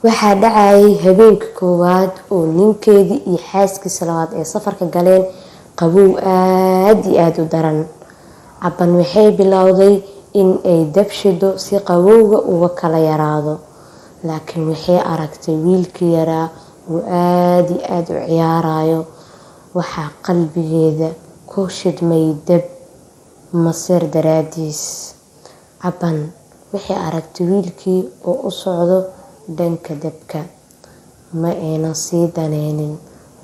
waxaa dhacayay habeenka koowaad oo ninkeedii iyo xaaskiisa labaad ee safarka galeen qabow aad iyo aad u daran. Caban waxay bilowday in ay dab shido si qabowga uga kala yaraado, laakiin waxay aragtay wiilkii yaraa oo aad iyo aad u ciyaarayo. Waxaa qalbigeeda ku shidmay dab masir daraadiis. Caban waxay aragtay wiilkii oo u socdo dhanka dabka. Ma aynan sii daneynin,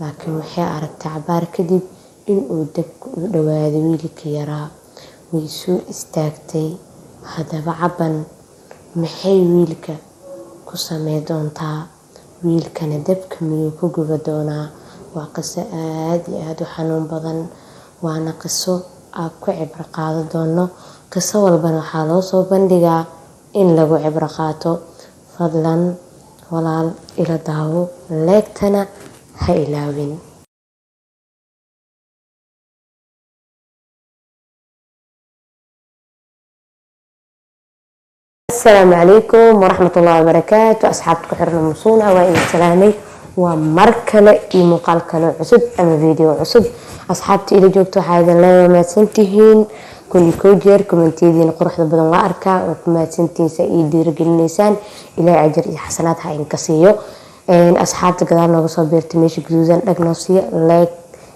laakiin waxay aragtay cabaar kadib inuu dabka u dhawaaday wiilkii yaraa. Way soo istaagtay. Haddaba Caban maxay wiilka ku sameyn doontaa? Wiilkana dabka miyuu ku gubi doonaa? Waa qiso aad iyo aad u xanuun badan, waana qiso aan ku cibro qaadan doono. Qiso walbana waxaa loo soo bandhigaa in lagu cibro qaato. Fadlan walaal ila daawo, leegtana ha ilaawin. السلام عليكم ورحمة الله وبركاته. أصحابك حرنا مصونة وإن سلامي ومركلة مقال كانوا عصب أما فيديو عصب. أصحابتي إذا جبتوا هذا لا ما سنتهين كل كوجر كومنتيدين قرح بدن وأركا وما سنتين سيدي رجل النسان إلى أجر حسناتها إنكسيو. إن أصحابتك قدرنا وصبر تمشي جزءا لك نصية لايك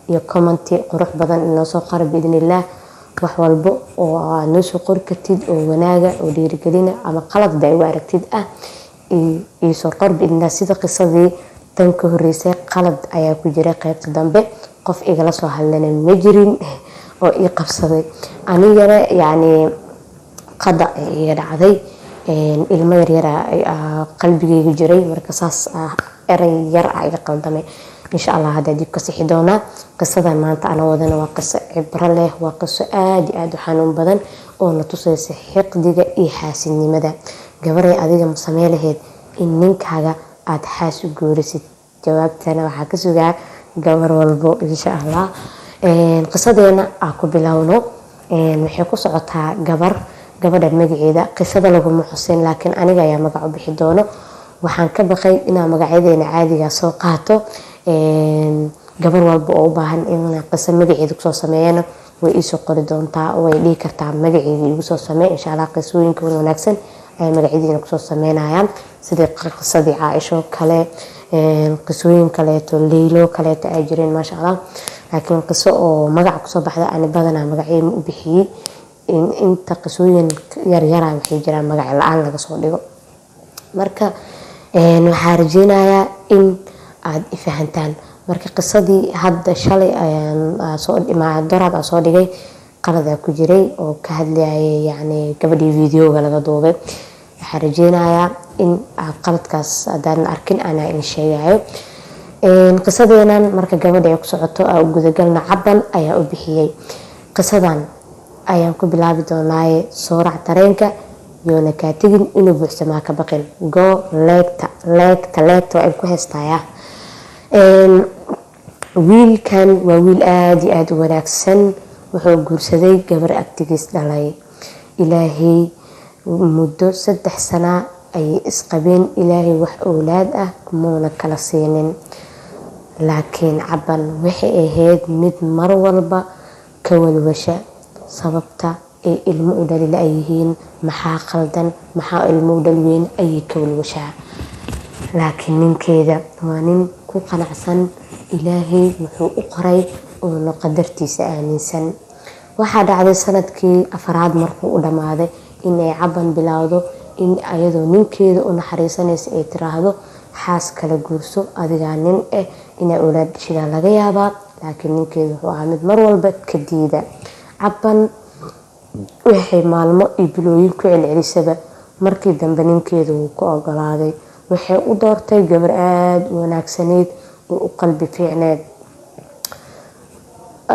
يا كومنتي قرح بدن النص قرب بإذن الله. wax walbo oo noo soo qor kartid oo wanaaga oo dhiirigelina ama qalad day u aragtid iyo soo qor bidna sida qisadii tan ka horeysay qalad ayaa ku jira qaybta dambe qof igala soo hadlana ma jirin oo ii qabsaday anigana yani qada iga dhacday ilmo yar qalbigayga jiray marka saas eray yar iga qaldamay. إن شاء الله هذا ديك قصة حدونا قصة ما أنت أنا وذنا وقصة عبرة له وقصة آدي حنون بدن ونتصل حق دقة إيحاسني مدى جبري أديك مسمى له إنك حاجة أتحاس جورسي جوابتنا وحكسوا جا جبر والبو إن شاء الله. قصة دينا أكو بلاونو محيكو صعتها جبر المجعيدة قصة لكم محسن لكن أنا جاي مقعد بحدونه waxaan ka baqay inaan magaceedayna caadiga soo qaato gabar walba oo u baahan in qiso magaceeda ku soo sameeyana way ii soo qori doontaa oo way dhigi kartaa magaceeda igu soo sameey insha Allah qisooyinka wanaagsan ay magaceedina ku soo sameynayaan sida qisadii Caaisha kale qisooyin kale to Leelo kale ta ay jireen ma sha Allah laakiin qiso oo magac ku soo baxda aan badana magaceeda u bixiyay inta qisooyin yar waxay jiraan magac la'aan laga soo dhigo. marka waxaan rajeynayaa in aad ifahantaan. marka qisadii hadda shalay ayaan soo daraad soo dhigay qalad ku jiray oo ka hadlayay yani gabadhii videoga laga duubay. waxaan rajeynayaa in qaladkaas hadaan arkin ana in sheegayo. qisadeenan marka gabadha ay ku socoto oo gudagalna Caban ayaa u bixiyay. qisadan ayaan ku bilaabi doonaa soo raac tareenka yoona ka tagin inuu buuxsamaa ka baqin. go leegta ay ku heestaya. wiilkan waa wiil aad iyo aad u wanaagsan wuxuu guursaday gabar agtigiis dhalay. ilaahay muddo 3 sano ay isqabeen. ilaahay wax awlaad ah kuma kala siinin, laakiin Caban waxay ahayd mid mar walba ka walwasha sababta ay ilmo u dhalin ay yihiin maxaa qaldan maxaa ilmo u dhalweyn ay ka walwashaa. laakiin ninkeeda waa nin ku qanacsan ilaahay wuxuu u qoray oo qadartiisa aaminsan. waxaa dhacday sanadkii 4aad markuu u dhamaaday in ay Caban bilowdo in ayadoo ninkeeda u naxariisanaysa ay tiraahdo xaas kala guurso adiga nin in awlaad shida laga yaabaa, laakiin ninkeeda wuxuu ahaa mid mar walba ka diida. Caban waxay maalmo iyo bilooyin ku celcelisaba markii dambe ninkeedu uu ku ogolaaday. waxay u doortay gabar aad u wanaagsaneed oo u qalbi fiicneed.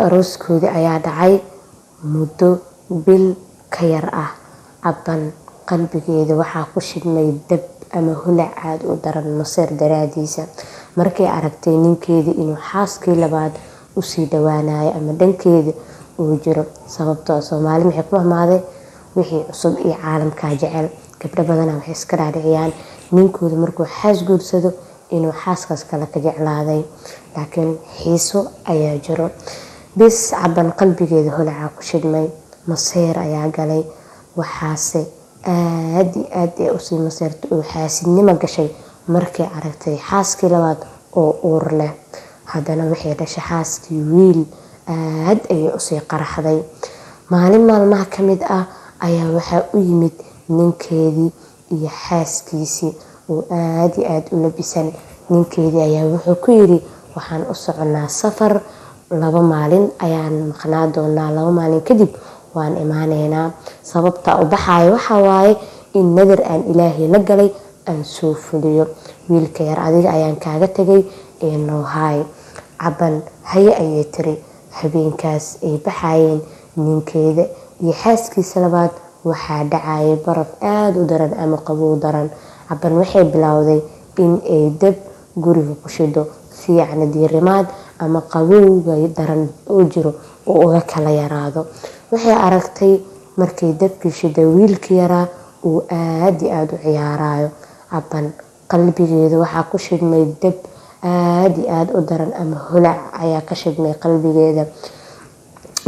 arooskoodii ayaa dhacay muddo bil ka yar ah. Caban qalbigeeda waxaa ku shidmay dab ama holac aad u daran masir daraadiisa markay aragtay ninkeedii inuu xaaskii labaad u sii dhawaanayo ama dhankeeda uu jiro. sababtoo Soomaali maxay ku mahmaaday wixii cusub iyo caalamka jecel. gabdho badan waxay iska raadiciyaan ninkooda markuu xaas guursado inuu xaaskaas kale ka jeclaaday, laakiin xiiso ayaa jiro. bis Caban qalbigeeda holacaa ku shidmay, maseer ayaa galay. waxaase aad iyo aad ee usii maseertay oo xaasidnimo gashay markay aragtay xaaskii labaad oo uur leh. haddana waxay dhashay xaaskii wiil. aad ayay usii qaraxday. maalin maalmaha ka mid ah ayaa waxaa u yimid ninkeedii iyo xaaskiisii oo aad iyo aad u labisan. ninkeedii ayaa wuxuu ku yidhi waxaan u soconaa safar, 2 maalin ayaan maqnaa doonaa, 2 maalin kadib waan imaaneynaa. sababta u baxaayo waxaa waaye in nadar aan ilaahay la galay aan soo fuliyo. wiilka yar adiga ayaan kaaga tagay ee noohaay. Caban haye ayay tiri. habeenkaas ay baxayeen ninkeeda iyo xaaskiisa labaad waxaa dhacayay baraf aad u daran ama qabow daran. Caban waxay bilowday in ay dab guriga ku shido si yacni diirimaad ama qabowga daran oo jiro oo uga kala yaraado. waxay aragtay markay dabkii shiday wiilkii yaraa uu aad iyo aad u ciyaarayo. Caban qalbigeeda waxaa ku shidmay dab aad iyo aad u daran ama holac ayaa ka shidmay qalbigeeda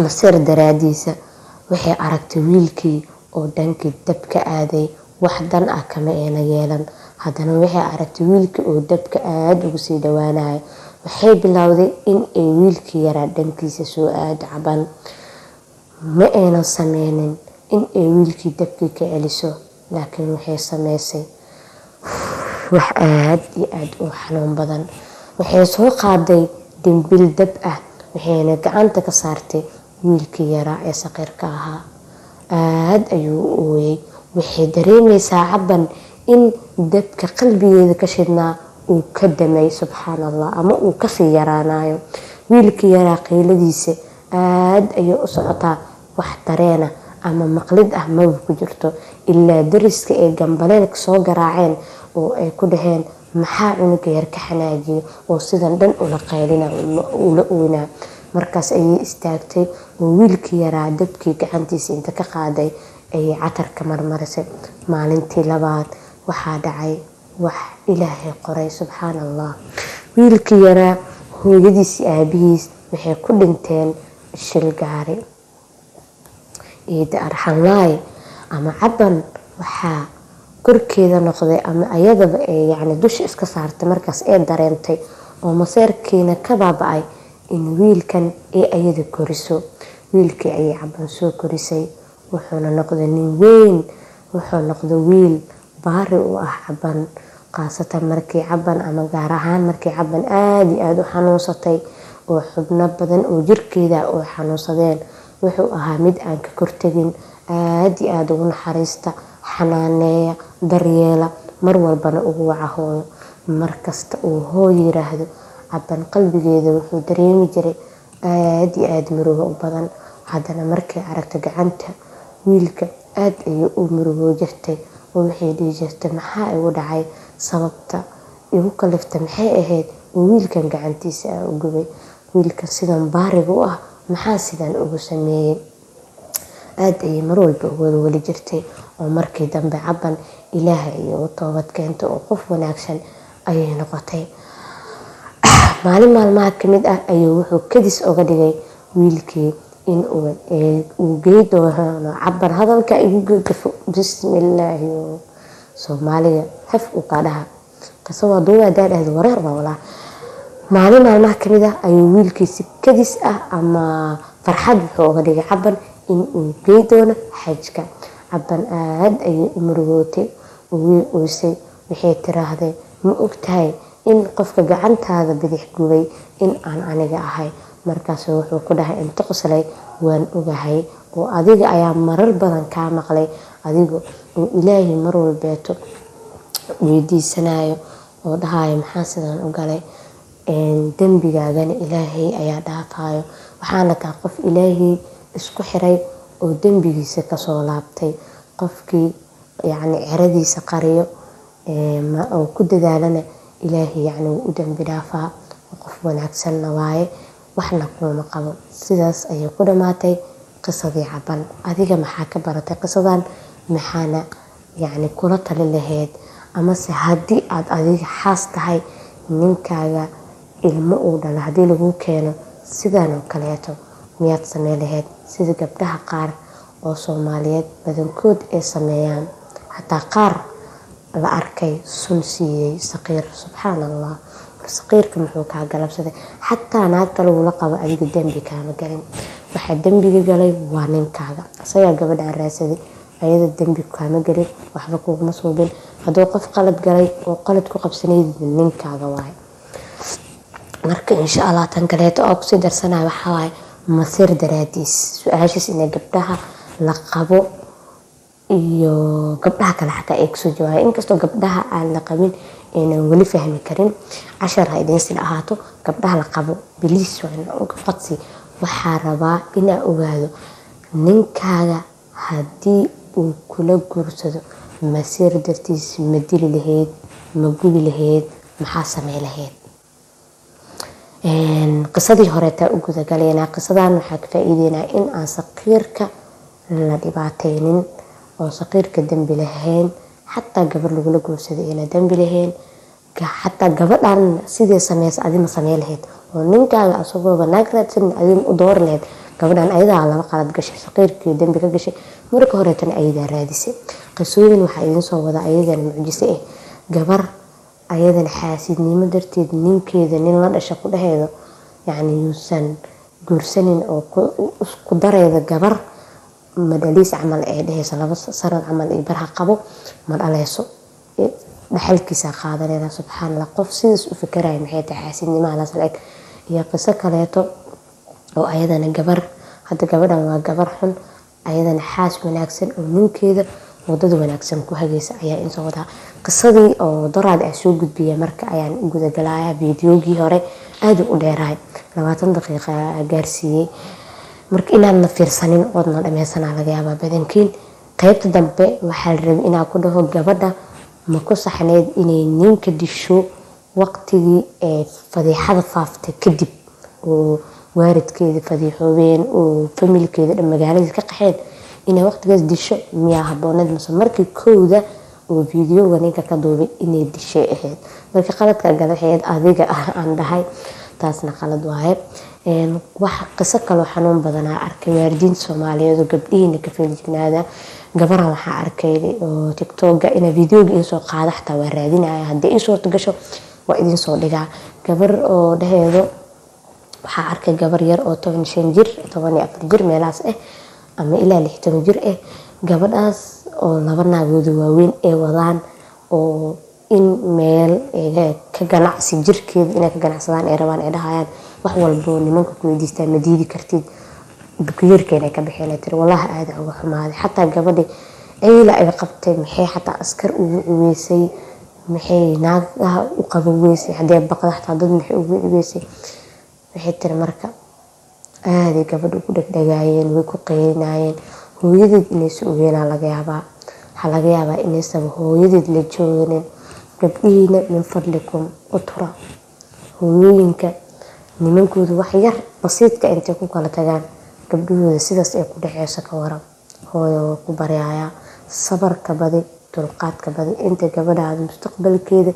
maseer daraadiisa. waxay aragtay wiilkii oo dhankii dabka aaday, wax dan ah kama eena yeelan. haddana waxay aragtay wiilkii oo dabka aad ugu sii dhawaanayo. waxay bilowday in ay wiilkii yaraa dhankiisa soo aado. Caban ma aynan sameynin in ay wiilkii dabkii ka celiso, laakiin waxay sameysay wax aad iyo aad u xanuun badan. waxay soo qaaday dambiil dab ah, waxayna gacanta ka saartay wiilkii yaraa ee saqiirka ahaa. aad ayuu u ooyay. waxay dareemaysaa Caban in dabka qalbigeeda ka shidnaa uu ka damay, subxaan allah, ama uu kasii yaraanayo. wiilkii yaraa qayladiisa aad ayay u socotaa, wax dareena ama maqlid ah maba ku jirto. ilaa dariska ay gambaleelka soo garaaceen oo ay ku dhaheen maxaa cunuga yar ka xanaajiyo oo sidan dhan ula qaylina ula oynaa. markaas ayay istaagtay oo wiilkii yaraa dabkii gacantiisa inta ka qaaday ayay catarka marmarisay. maalintii labaad waxaa dhacay wax ilaahay qoray, subxaan allah. wiilkii yaraa hooyadiis iyo aabihiis waxay ku dhinteen shil gaari. ciida arxanlaay ama Caban waxaa korkeeda noqday ama ayadaba ee yacni dusha iska saartay markaas ee dareentay oo maseerkiina ka baaba'ay in wiilkan ee ayada koriso. wiilkii ayay Caban soo korisay, wuxuuna noqday nin weyn. wuxuu noqday wiil baari u ah Caban, khaasatan markii Caban ama gaar ahaan markii Caban aad iyo aad u xanuunsatay oo xubno badan oo jirkeeda oo xanuunsadeen. wuxuu ahaa mid aan ka kortagin, aad iyo aad ugu naxariista, xanaaneeya, daryeela, mar walbana ugu waca hooyo. markasta uu hooyo yiraahdo Caban qalbigeeda wuxuu dareemi jiray aad iyo aad murugo u badan. haddana markay aragtay gacanta wiilka aad ayay u murugo jirtay oo waxay dhihi jirtay maxaa igu dhacay, sababta igu kaliftay maxay ahayd oo wiilkan gacantiisa u gubay. wiilkan sidan baariga u ah maxaa sidan ugu sameeyay. aad ayay mar walba ugu wali jirtay oo markii dambe Caban ilaahay ayay u toobad keentay oo qof wanaagsan ayay noqotay. maalin maalmaha ka mid ah ayuu wuxuu kadis uga dhigay wiilkii in uu geey doono Caban hadalka igu gafo. bismillaahi Soomaaliga haf u qaadaha kasoo duuba daadheed wareer walaa. maalin maalmaha ka mid ah ayuu wiilkiisi kadis ah ama farxad wuxuu uga dhigay Caban in uu geey doono xajka. Caban aad ayay u murugootay oo uysay. waxay tiraahday ma ogtahay in qofka gacantaada bidix gubay in aan aniga ahay. markaas wuxuu ku dhahay inta qoslay waan ogahay oo adiga ayaa marar badan ka maqlay adiga oo ilaahay mar walbeeto weydiisanayo oo dhahayo maxaa sidan u galay, dambigaagana ilaahay ayaa dhaafayo. waxaana taa qof ilaahay isku xiray oo dambigiisa kasoo laabtay. qofkii yacni ciradiisa qariyo oo ku dadaalana ilaahay yacni wuu u dambi dhaafaa. qof wanaagsanna waaye, waxna kuma qabo. sidaas ayay ku dhamaatay qisadii Caban. adiga maxaa ka baratay qisadan? maxaana yacni kula tali lahayd amase haddii aad adiga xaas tahay ninkaaga ilmo uu dhalo haddii lagu keeno sidan oo kaleeto miyaad samey lahayd? sida gabdhaha qaar oo Soomaaliyeed badankood ay sameeyaan, xataa qaar la arkay sun siiyey saqiir. subxaan allah, saqiirka muxuu kaa galabsaday? xataa naagta lagula qabo adiga dembi kaama galin, waxaa dembiga galay waa ninkaaga. asagaa gabadhaan raadsaday, ayada dembi kaama galin, waxba kuguma suubin. hadduu qof qalad galay oo qalad ku qabsanayd ninkaaga waaye. marka insha allah tan kaleeto oo kusii darsanaya waxaa waaye masir daraadiis. su-aashaas inay gabdhaha la qabo iyo gabdhaha kale xataa ay kusoo jawaabay, inkastoo gabdhaha aan la qabin aynan weli fahmi karin. cashar ha idiin sida ahaato. gabdhaha la qabo biliis waa uga fadsi, waxaa rabaa inaa ogaado ninkaaga haddii uu kula guursado masiir dartiis ma dili lahayd, ma gubi lahayd, maxaa samey lahayd? qisadii horeetaa u gudagaleynaa. qisadan waxaa ka faa'iideynaa in aan saqiirka la dhibaateynin oo saqiirka dembi lahayn, xataa gabar lagula guursaday ayna dembi lahayn. xataa gabadhan sidee sameysa adi ma samey lahayd? oo ninkaaga asagooba naag raadsan adi u doori lahayd? gabadhan ayadaa laba qalad gashay, saqiirkii dembi ka gashay, marka horeetana ayadaa raadisay. qisooyin waxaa idiin soo wada ayadana mucjiso ah. gabar ayadana xaasidnimo darteed ninkeeda nin la dhasha ku dhaheedo yacni yuusan guursanin oo ku dareeda gabar madhaliis camal ee dheheysa 2 sanad camal iyo barha qabo ma dhaleyso, dhaxalkiisa qaadanayna. subxaanallah, qof sidaas u fikiraya maxay tahay xaasidnimaha la salay. iyo qiso kaleeto oo ayadana gabar, hadda gabadhan waa gabar xun, ayadana xaas wanaagsan oo ninkeeda wadada wanaagsan ku hagaysa ayaa in soo wadaa. qisadii oo daraad ah soo gudbiyay marka ayaan u gudagalayaa. fiidiyoogii hore aad u dheeraay, 20 daqiiqo gaarsiiyey. marka inaad la fiirsanin oodna dhameysanaa laga yaabaa badankiin. qaybta dambe waxaa la rabay inaa ku dhaho gabadha ma ku saxneyd inay ninka disho waqtigii ee fadiixada faaftay kadib oo waaridkeeda fadiixoobeen oo familkeeda dhan magaalada ka qaxeen, inay waqtigaas disho miyaa habooneed mase markii kowda oo fiidiyooga ninka ka duubay inay dishay ahayd? marka qaladka gadaxeed adiga aan dhahay, taasna qalad waaye. wax qiso kaloo xanuun badanaa arkay waalidiinta Soomaaliyeed oo gabdhihiina ka feejignaada. gabaran waxaa arkay oo tiktoka ina fiidiyooga in soo qaada xataa waa raadinaya, haddii ay suurta gasho waa idin soo dhigaa. gabar oo dhaheedo waxaa arkay gabar yar oo 15 jir 14 jir meelaas ah ama ilaa 16 jir ah. gabadhaas oo 2 naagood waaweyn ay wadaan oo in meel ka ganacsi jirkeeda inay ka ganacsadaan ay rabaan, ay dhahayaan wax walbo nimanka ku weydiistaan ma diidi kartid, bukiyirkeena ka bixinay tir. wallahi aad uga xumaaday. xataa gabadhi ayla ay qabtay maxay xataa askar ugu ciweysay, maxay naagaha u qaboweysay, hadee baqda xataa dad maxay ugu ciweysay. waxay tiri marka aaday gabadhu ku dhagdhagaayeen, way ku qeynayeen. hooyadeed inay soo ogeynaa laga yaabaa, waxaa laga yaabaa inaysan hooyadeed la joogin. gabdhihiina min fadlikum u tura hooyooyinka nimankooda wax yar basiidka intay ku kala tagaan, gabdhahooda sidaas ay ku dhexeyso ka waran. hooyo waa ku baryaaya sabarka badi, dulqaadka badi, inta gabadhaada mustaqbalkeeda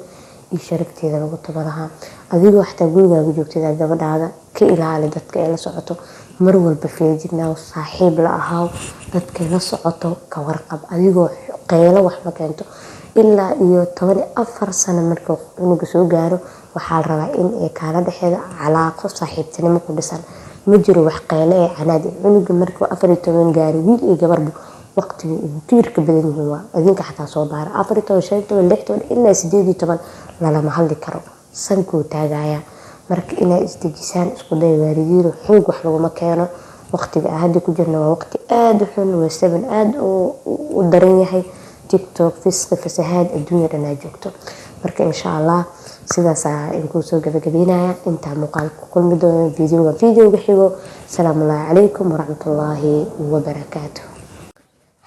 iyo sharafteeda lagu tabadahaa. adigoo xataa gurigaaga joogtada gabadhaada ka ilaali dadka ay la socoto, mar walba feejignaaw, saaxiib la ahaaw, dadka la socoto ka warqab. adigoo qeylo wax ma keento ilaa iyo 14 sano markuu cunuga soo gaaro waxaa la rabaa in ay kaala dhexeeda calaaqo saaxiibtinimo ku dhisan. ma jiro wax qeylo ee canaad. cunuga markuu 14 gaaro wiil iyo gabarba waqtiga ugu kibirka badan yihiin waa adinka xataa soo baara 14 15 16 ilaa 18 lalama hadli karo, sankuu taagaya. marka inay isdejisaan isku day waalidiin. xoog wax laguma keeno. waqtiga hadda ku jirna waa waqti aad u xun, waa saban aad u daran yahay. tiktok fisqi fasahaad adduunya dhan joogto. marka insha allah sidaas aan ku soo gabagabeynaya. inta muuqaal ku kulmi doono fiidiyooga xigo. salaamu calaykum waraxmatullaahi wabarakaatuh.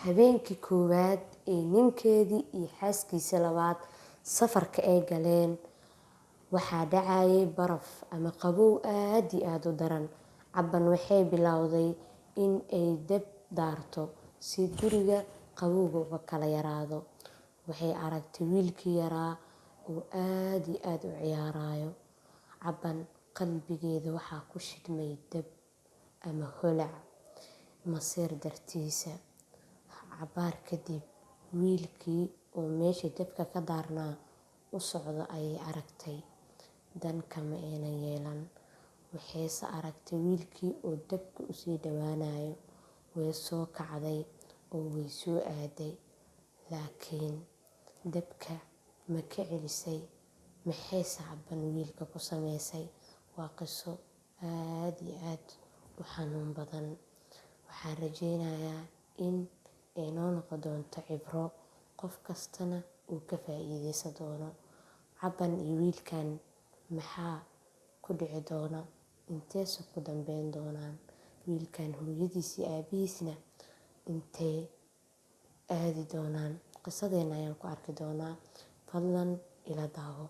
habeenkii koowaad ee ninkeedii iyo xaaskiisa labaad safarka ay galeen waxaa dhacayay baraf ama qabow aad iyo aad u daran. cabban waxay bilowday in ay dab daarto si guriga qabowga uga kala yaraado. waxay aragtay wiilkii yaraa oo aad iyo aad u ciyaarayo. Caban qalbigeeda waxaa ku shidmay dab ama holac masiir dartiisa. Cabaar kadib wiilkii oo meeshii dabka ka daarnaa u socdo ayay aragtay. Dan kama aynan yeelan, waxayse aragtay wiilkii oo dabka usii dhawaanayo. Way soo kacday oo way soo aaday, laakiin dabka ma ka celisay. Maxayse Caban wiilka ku samaysay? Waa qiso aad iyo aad u xanuun badan. Waxaan rajaynayaa in ay noo noqon doonto cibro, qof kastana uu ka faa'iideysan doono. Caban iyo wiilkan maxaa ku dhici doona? Inteese ku dambeyn doonaan? Wiilkan hooyadiis iyo aabihiisna intee aadi doonaan? Qisadeena ayaan ku arki doonaa. Fadlan ila daawo.